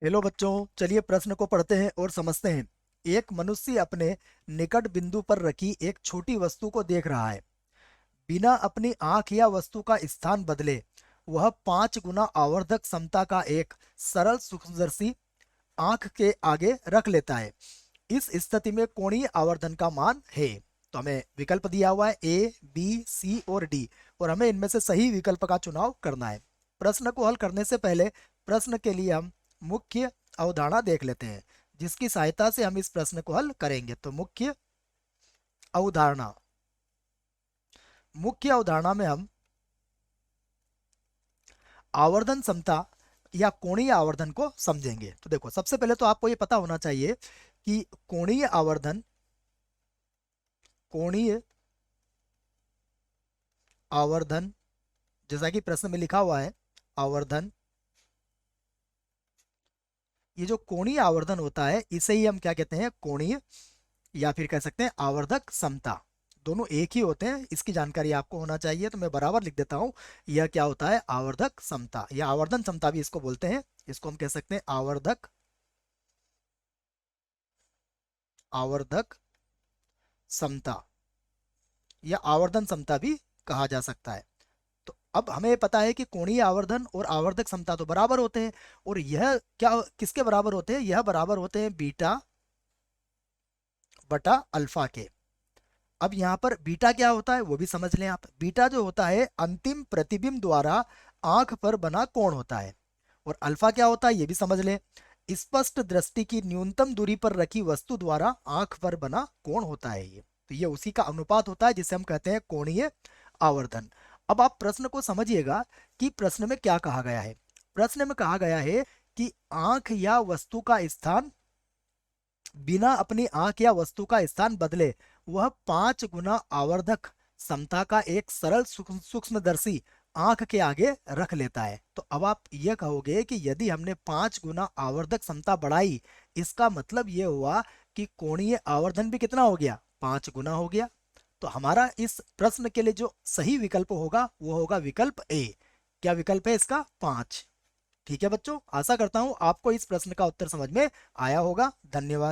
Hello बच्चों, चलिए प्रश्न को पढ़ते हैं और समझते हैं। एक मनुष्य अपने निकट बिंदु पर रखी एक छोटी वस्तु को देख रहा है। बिना अपनी आंख या वस्तु का स्थान बदले वह 5 गुना आवर्धक क्षमता का एक सरल सूक्ष्मदर्शी आंख के आगे रख लेता है। इस स्थिति में कोणीय आवर्धन का मान है। तो हमें विकल्प दिया हुआ है ए, बी, सी और डी, और हमें इनमें से सही विकल्प का चुनाव करना है। प्रश्न को हल करने से पहले प्रश्न के लिए हम मुख्य अवधारणा देख लेते हैं, जिसकी सहायता से हम इस प्रश्न को हल करेंगे। तो अवधारणा मुख्य अवधारणा में हम आवर्धन क्षमता या कोणीय आवर्धन को समझेंगे। तो देखो, सबसे पहले तो आपको ये पता होना चाहिए कि कोणीय आवर्धन, जैसा कि प्रश्न में लिखा हुआ है, आवर्धन, ये जो कोणीय आवर्धन होता है इसे ही हम क्या कहते हैं, कोणीय, या फिर कह सकते हैं आवर्धक समता। दोनों एक ही होते हैं, इसकी जानकारी आपको होना चाहिए। तो मैं बराबर लिख देता हूं, यह क्या होता है, आवर्धक समता या आवर्धन क्षमता भी इसको बोलते हैं। इसको हम कह सकते हैं आवर्धक समता या आवर्धन समता भी कहा जा सकता है। तो अब हमें पता है कि कोणीय आवर्धन और आवर्धक समता तो बराबर होते हैं, और यह क्या किसके बराबर होते हैं, यह बराबर होते हैं बीटा बटा अल्फा के। अब यहाँ पर बीटा क्या होता है वो भी समझ लें आप। बीटा जो होता है अंतिम प्रतिबिंब द्वारा आंख पर बना कोण होता है, और अल्फा क्या होता है ये भी समझ लें, स्पष्ट दृष्टि की न्यूनतम दूरी पर रखी वस्तु द्वारा आंख पर बना कोण होता है। ये तो ये उसी का अनुपात होता है जिसे हम कहते हैं कोणीय आवर्धन। अब आप प्रश्न को समझिएगा कि प्रश्न में क्या कहा गया है। प्रश्न में कहा गया है कि आंख या वस्तु का स्थान, बिना अपनी आंख या वस्तु का स्थान बदले वह 5 गुना आवर्धक समता का एक सरल सूक्ष्मदर्शी आंख के आगे रख लेता है। तो अब आप ये कहोगे कि यदि हमने 5 गुना आवर्धक क्षमता बढ़ाई, इसका मतलब ये हुआ कि कोणीय आवर्धन भी कितना हो गया, 5 गुना हो गया। तो हमारा इस प्रश्न के लिए जो सही विकल्प होगा वो होगा विकल्प ए। क्या विकल्प है इसका, 5। ठीक है बच्चों, आशा करता हूं आपको इस प्रश्न का उत्तर समझ में आया होगा। धन्यवाद।